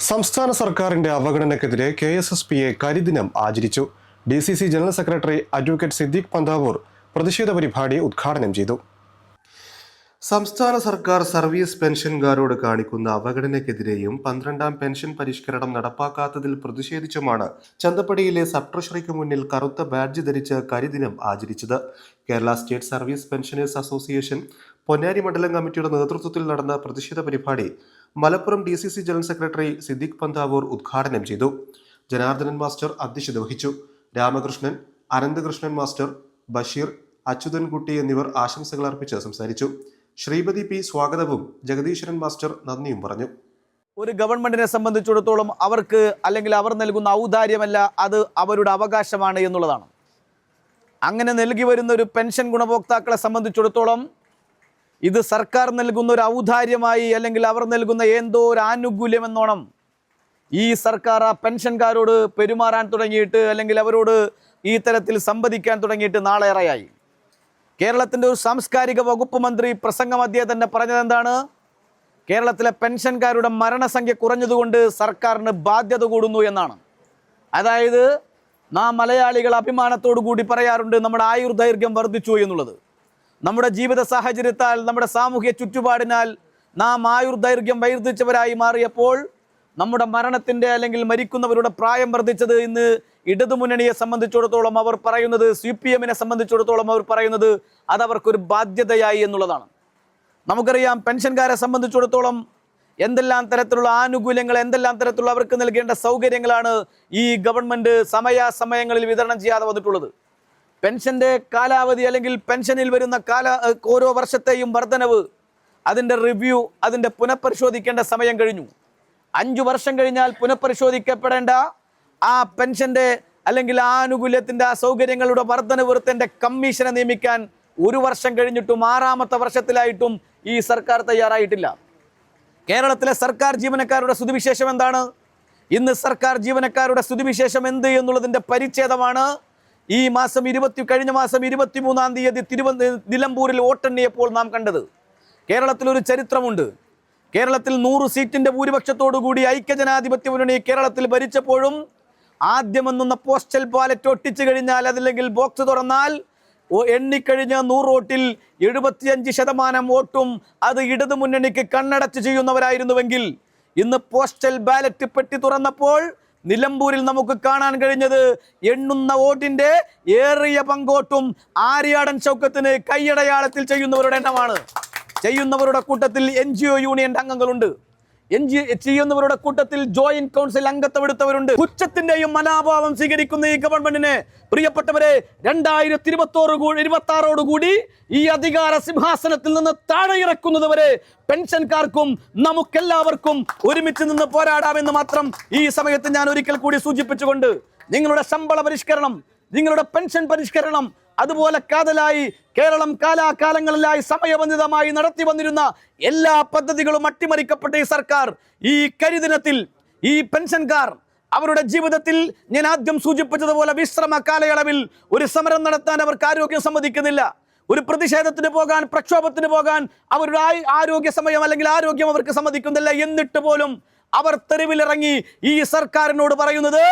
സംസ്ഥാന സർക്കാരിന്റെ അവഗണനയ്ക്കെതിരെ KSSPA കരിദിനം ആചരിച്ചു. DCC general secretary advocate Siddique Panthavoor പ്രതിഷേധ പരിപാടി ഉദ്ഘാടനം ചെയ്തു. സംസ്ഥാന സർക്കാർ സർവീസ് പെൻഷൻകാരോട് കാണിക്കുന്ന അവഗണനയ്ക്കെതിരെയും 12ാം പെൻഷൻ പരിഷ്കരണം നടപ്പാക്കാത്തതിൽ പ്രതിഷേധിച്ചുമാണ് ചന്തപ്പടിയിലെ സബ് ട്രഷറിക്ക് മുന്നിൽ കറുത്ത ബാഡ്ജ് ധരിച്ച് കരിദിനം ആചരിച്ചത്. Kerala state service pensioners association Ponnani മണ്ഡലം കമ്മിറ്റിയുടെ നേതൃത്വത്തിൽ നടന്ന പ്രതിഷേധ പരിപാടി Malappuram DCC general secretary Siddique Panthavoor ഉദ്ഘാടനം ചെയ്തു. ജനാർദ്ദനൻ മാസ്റ്റർ അധ്യക്ഷത വഹിച്ചു. രാമകൃഷ്ണൻ, അനന്തകൃഷ്ണൻ മാസ്റ്റർ, ബഷീർ, അച്യുതൻകുട്ടി എന്നിവർ ആശംസകൾ അർപ്പിച്ച് സംസാരിച്ചു. ശ്രീപതി P സ്വാഗതവും ജഗദീശ്വരൻ മാസ്റ്റർ നന്ദിയും പറഞ്ഞു. ഒരു ഗവൺമെന്റിനെ സംബന്ധിച്ചിടത്തോളം അവർക്ക് അല്ലെങ്കിൽ അവർ നൽകുന്ന ഔദാര്യമല്ല, അത് അവരുടെ അവകാശമാണ് എന്നുള്ളതാണ്. അങ്ങനെ നൽകി വരുന്ന ഒരു പെൻഷൻ ഗുണഭോക്താക്കളെ സംബന്ധിച്ചിടത്തോളം ഇത് സർക്കാർ നൽകുന്ന ഒരു ഔദാര്യമായി അല്ലെങ്കിൽ അവർ നൽകുന്ന എന്തോ ഒരു ആനുകൂല്യം എന്നോണം ഈ സർക്കാർ ആ പെൻഷൻകാരോട് പെരുമാറാൻ തുടങ്ങിയിട്ട് അല്ലെങ്കിൽ അവരോട് ഈ തരത്തിൽ സംവദിക്കാൻ തുടങ്ങിയിട്ട് നാളേറെയായി. കേരളത്തിൻ്റെ ഒരു സാംസ്കാരിക വകുപ്പ് മന്ത്രി പ്രസംഗമധ്യേ തന്നെ പറഞ്ഞത് എന്താണ്? കേരളത്തിലെ പെൻഷൻകാരുടെ മരണസംഖ്യ കുറഞ്ഞതുകൊണ്ട് സർക്കാരിന് ബാധ്യത കൂടുന്നു എന്നാണ്. അതായത് നാം മലയാളികൾ അഭിമാനത്തോടു കൂടി പറയാറുണ്ട് നമ്മുടെ ആയുർദൈർഘ്യം വർദ്ധിച്ചു എന്നുള്ളത്. നമ്മുടെ ജീവിത സാഹചര്യത്താൽ നമ്മുടെ സാമൂഹ്യ ചുറ്റുപാടിനാൽ നാം ആയുർദൈർഘ്യം വർദ്ധിച്ചവരായി മാറിയപ്പോൾ നമ്മുടെ മരണത്തിൻ്റെ അല്ലെങ്കിൽ മരിക്കുന്നവരുടെ പ്രായം വർദ്ധിച്ചത് ഇന്ന് ഇടതുമുന്നണിയെ സംബന്ധിച്ചിടത്തോളം അവർ പറയുന്നത്, CPM-നെ സംബന്ധിച്ചിടത്തോളം അവർ പറയുന്നത് അതവർക്കൊരു ബാധ്യതയായി എന്നുള്ളതാണ്. നമുക്കറിയാം പെൻഷൻകാരെ സംബന്ധിച്ചിടത്തോളം എന്തെല്ലാം തരത്തിലുള്ള ആനുകൂല്യങ്ങൾ, എന്തെല്ലാം തരത്തിലുള്ള അവർക്ക് നൽകേണ്ട സൗകര്യങ്ങളാണ് ഈ ഗവൺമെൻറ് സമയാസമയങ്ങളിൽ വിതരണം ചെയ്യാതെ വന്നിട്ടുള്ളത്. പെൻഷൻ്റെ കാലാവധി അല്ലെങ്കിൽ പെൻഷനിൽ വരുന്ന ഓരോ വർഷത്തെയും വർധനവ്, അതിൻ്റെ റിവ്യൂ, അതിൻ്റെ പുനഃപരിശോധിക്കേണ്ട സമയം കഴിഞ്ഞു. 5 വർഷം കഴിഞ്ഞാൽ പുനഃപരിശോധിക്കപ്പെടേണ്ട ആ പെൻഷൻ്റെ അല്ലെങ്കിൽ ആ ആനുകൂല്യത്തിൻ്റെ ആ സൗകര്യങ്ങളുടെ വർധനവ് വരുത്തേണ്ട കമ്മീഷനെ നിയമിക്കാൻ 1 വർഷം കഴിഞ്ഞിട്ടും 6ാമത്തെ വർഷത്തിലായിട്ടും ഈ സർക്കാർ തയ്യാറായിട്ടില്ല. കേരളത്തിലെ സർക്കാർ ജീവനക്കാരുടെ സ്ഥിതിവിശേഷം എന്താണ്? ഇന്ന് സർക്കാർ ജീവനക്കാരുടെ സ്ഥിതിവിശേഷം എന്ത് എന്നുള്ളതിൻ്റെ പരിച്ഛേദമാണ് ഈ കഴിഞ്ഞ മാസം 23-ാം തീയതി നിലമ്പൂരിൽ വോട്ടെണ്ണിയപ്പോൾ നാം കണ്ടത്. കേരളത്തിലൊരു ചരിത്രമുണ്ട്. കേരളത്തിൽ 100 സീറ്റിൻ്റെ ഭൂരിപക്ഷത്തോടുകൂടി ഐക്യജനാധിപത്യ മുന്നണി കേരളത്തിൽ ഭരിച്ചപ്പോഴും ആദ്യമെന്നുന്ന പോസ്റ്റൽ ബാലറ്റ് ഒട്ടിച്ചു കഴിഞ്ഞാൽ അതല്ലെങ്കിൽ ബോക്സ് തുറന്നാൽ എണ്ണിക്കഴിഞ്ഞ 100 വോട്ടിൽ 75% വോട്ടും അത് ഇടതു മുന്നണിക്ക് കണ്ണടച്ച് ചെയ്യുന്നവരായിരുന്നുവെങ്കിൽ ഇന്ന് പോസ്റ്റൽ ബാലറ്റ് പെട്ടി തുറന്നപ്പോൾ നിലമ്പൂരിൽ നമുക്ക് കാണാൻ കഴിഞ്ഞത് എണ്ണുന്ന വോട്ടിൻ്റെ ഏറിയ പങ്കോട്ടും ആര്യാടൻ ഷൗക്കത്തിന് കൈയടയാളത്തിൽ ചെയ്യുന്നവരുടെ എണ്ണമാണ്. ചെയ്യുന്നവരുടെ കൂട്ടത്തിൽ NGO യൂണിയൻ്റെ അംഗങ്ങളുണ്ട്. ചെയ്യുന്നവരുടെ കൂട്ടത്തിൽ ജോയിന്റ് കൗൺസിൽ അംഗത്വമെടുത്തവരുണ്ട്. പുച്ഛത്തിന്റെയും മനോഭാവം സ്വീകരിക്കുന്ന ഈ ഗവൺമെന്റിനെ പ്രിയപ്പെട്ടവരെ 2026 ഈ അധികാര സിംഹാസനത്തിൽ നിന്ന് താഴെ ഇറക്കുന്നത് വരെ പെൻഷൻകാർക്കും നമുക്കെല്ലാവർക്കും ഒരുമിച്ച് നിന്ന് പോരാടാമെന്ന് മാത്രം ഈ സമയത്ത് ഞാൻ ഒരിക്കൽ കൂടി സൂചിപ്പിച്ചുകൊണ്ട് നിങ്ങളുടെ ശമ്പള പരിഷ്കരണം, നിങ്ങളുടെ പെൻഷൻ പരിഷ്കരണം, അതുപോലെ കാതലായി കേരളം കാലാകാലങ്ങളിലായി സമയബന്ധിതമായി നടത്തി വന്നിരുന്ന എല്ലാ പദ്ധതികളും അട്ടിമറിക്കപ്പെട്ട ഈ സർക്കാർ ഈ കരിദിനത്തിൽ ഈ പെൻഷൻകാർ അവരുടെ ജീവിതത്തിൽ ഞാൻ ആദ്യം സൂചിപ്പിച്ചതുപോലെ വിശ്രമ കാലയളവിൽ ഒരു സമരം നടത്താൻ അവർക്ക് ആരോഗ്യം സമ്മതിക്കുന്നില്ല. ഒരു പ്രതിഷേധത്തിന് പോകാൻ, പ്രക്ഷോഭത്തിന് പോകാൻ അവരുടെ ആരോഗ്യ സമയം അല്ലെങ്കിൽ ആരോഗ്യം അവർക്ക് സമ്മതിക്കുന്നില്ല. എന്നിട്ട് പോലും അവർ തെരുവിലിറങ്ങി ഈ സർക്കാരിനോട് പറയുന്നത്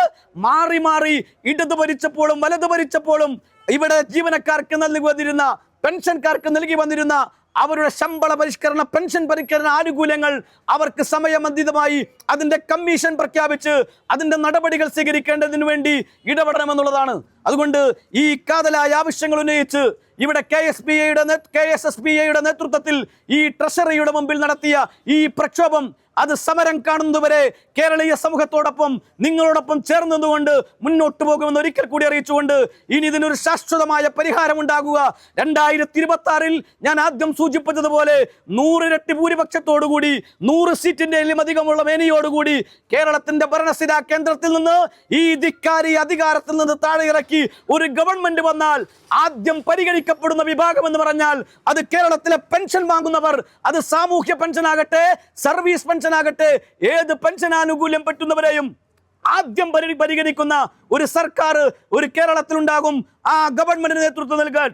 മാറി മാറി ഇടത് ഭരിച്ചപ്പോഴും വലത് ഭരിച്ചപ്പോഴും ഇവിടെ ജീവനക്കാർക്ക് നൽകി വന്നിരുന്ന പെൻഷൻകാർക്ക് നൽകി വന്നിരുന്ന അവരുടെ ശമ്പള പരിഷ്കരണ, പെൻഷൻ പരിഷ്കരണ ആനുകൂല്യങ്ങൾ അവർക്ക് സമയബന്ധിതമായി അതിൻ്റെ കമ്മീഷൻ പ്രഖ്യാപിച്ച് അതിൻ്റെ നടപടികൾ സ്വീകരിക്കേണ്ടതിന് വേണ്ടി ഇടപെടണമെന്നുള്ളതാണ്. അതുകൊണ്ട് ഈ കാതലായ ആവശ്യങ്ങൾ ഉന്നയിച്ച് ഇവിടെ KSSPA-യുടെ നേതൃത്വത്തിൽ ഈ ട്രഷറിയുടെ മുമ്പിൽ നടത്തിയ ഈ പ്രക്ഷോഭം അത് സമരം കാണുന്നതുവരെ കേരളീയ സമൂഹത്തോടൊപ്പം നിങ്ങളോടൊപ്പം ചേർന്നതുകൊണ്ട് മുന്നോട്ട് പോകുമെന്ന് ഒരിക്കൽ കൂടി അറിയിച്ചുകൊണ്ട് ഇനി ഇതിനൊരു ശാശ്വതമായ പരിഹാരം ഉണ്ടാകുക 2026 ഞാൻ ആദ്യം സൂചിപ്പിച്ചതുപോലെ 100 ഇരട്ടി ഭൂരിപക്ഷത്തോടുകൂടി 100 സീറ്റിൻ്റെയും അധികമുള്ള മേനിയോടുകൂടി കേരളത്തിന്റെ ഭരണസിരാ കേന്ദ്രത്തിൽ നിന്ന് ഈ ധിക്കാരി അധികാരത്തിൽ നിന്ന് താഴെ ഇറക്കി ഒരു ഗവൺമെന്റ് വന്നാൽ ആദ്യം പരിഗണിക്കപ്പെടുന്ന വിഭാഗം എന്ന് പറഞ്ഞാൽ അത് കേരളത്തിലെ പെൻഷൻ വാങ്ങുന്നവർ, അത് സാമൂഹ്യ പെൻഷൻ ആകട്ടെ, സർവീസ് പെൻഷൻ ആകട്ടെ, ഏത് പെൻഷൻ ആനുകൂല്യം പറ്റുന്നവരെയും ആദ്യം പരിഗണിക്കുന്ന ഒരു സർക്കാർ ഒരു കേരളത്തിൽ ഉണ്ടാകും. ആ ഗവൺമെന്റിന് നേതൃത്വം നൽകാൻ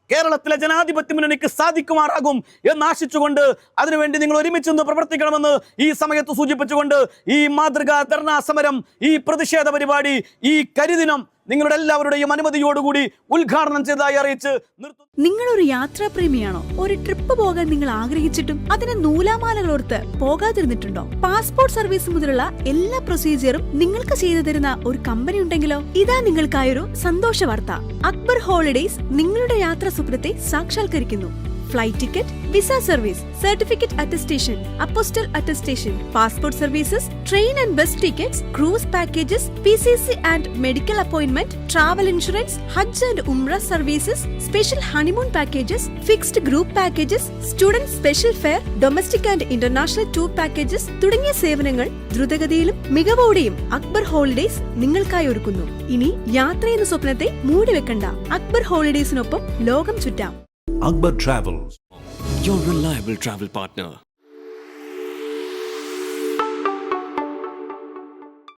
കേരളത്തിലെ ജനാധിപത്യ മുന്നണിക്ക് സാധിക്കുമാറാകും എന്ന് ആശിച്ചുകൊണ്ട് അതിനുവേണ്ടി നിങ്ങൾ ഒരുമിച്ച് നിന്ന് പ്രവർത്തിക്കണമെന്ന് ഈ സമയത്ത് സൂചിപ്പിച്ചുകൊണ്ട് ഈ മാതൃകാ ധർണാ സമരം, ഈ പ്രതിഷേധ പരിപാടി, ഈ കരിദിനം നിങ്ങളുടെ എല്ലാവരുടെയും അനുമതിയോടുകൂടി ഉദ്ഘാടനം ചെയ്തതായി അറിയിച്ച് നിർത്തുന്നു. നിങ്ങളൊരു യാത്രാപ്രേമിയാണോ? ഒരു ട്രിപ്പ് പോകാൻ നിങ്ങൾ ആഗ്രഹിച്ചിട്ടും അതിന് നൂലാമാലകളോർത്ത് പോകാതിരുന്നിട്ടുണ്ടോ? പാസ്പോർട്ട് സർവീസ് മുതലുള്ള എല്ലാ പ്രൊസീജിയറും നിങ്ങൾക്ക് ചെയ്തു തരുന്ന ഒരു കമ്പനി ഉണ്ടെങ്കിലോ? ഇതാ നിങ്ങൾക്കായൊരു സന്തോഷ വാർത്ത. അക്ബർ ഹോളിഡേയ്സ് നിങ്ങളുടെ യാത്രാ സ്വപ്നത്തെ സാക്ഷാത്കരിക്കുന്നു. Flight ticket, visa service, certificate attestation, apostille attestation, passport services, train and bus tickets, cruise packages, PCC and medical appointment, travel insurance, ഹജ്ജ് ആൻഡ് ഉംറ services, special honeymoon packages, fixed group packages, student special fare, domestic and international tour packages തുടങ്ങിയ സേവനങ്ങൾ ദ്രുതഗതിയിലും മികവോടെയും Akbar holidays നിങ്ങൾക്കായി ഒരുക്കുന്നു. ഇനി യാത്ര എന്ന സ്വപ്നത്തെ മൂടിവെക്കണ്ട. അക്ബർ ഹോളിഡേയ്സിനൊപ്പം ലോകം ചുറ്റാം. Akbar Travels, your reliable travel partner.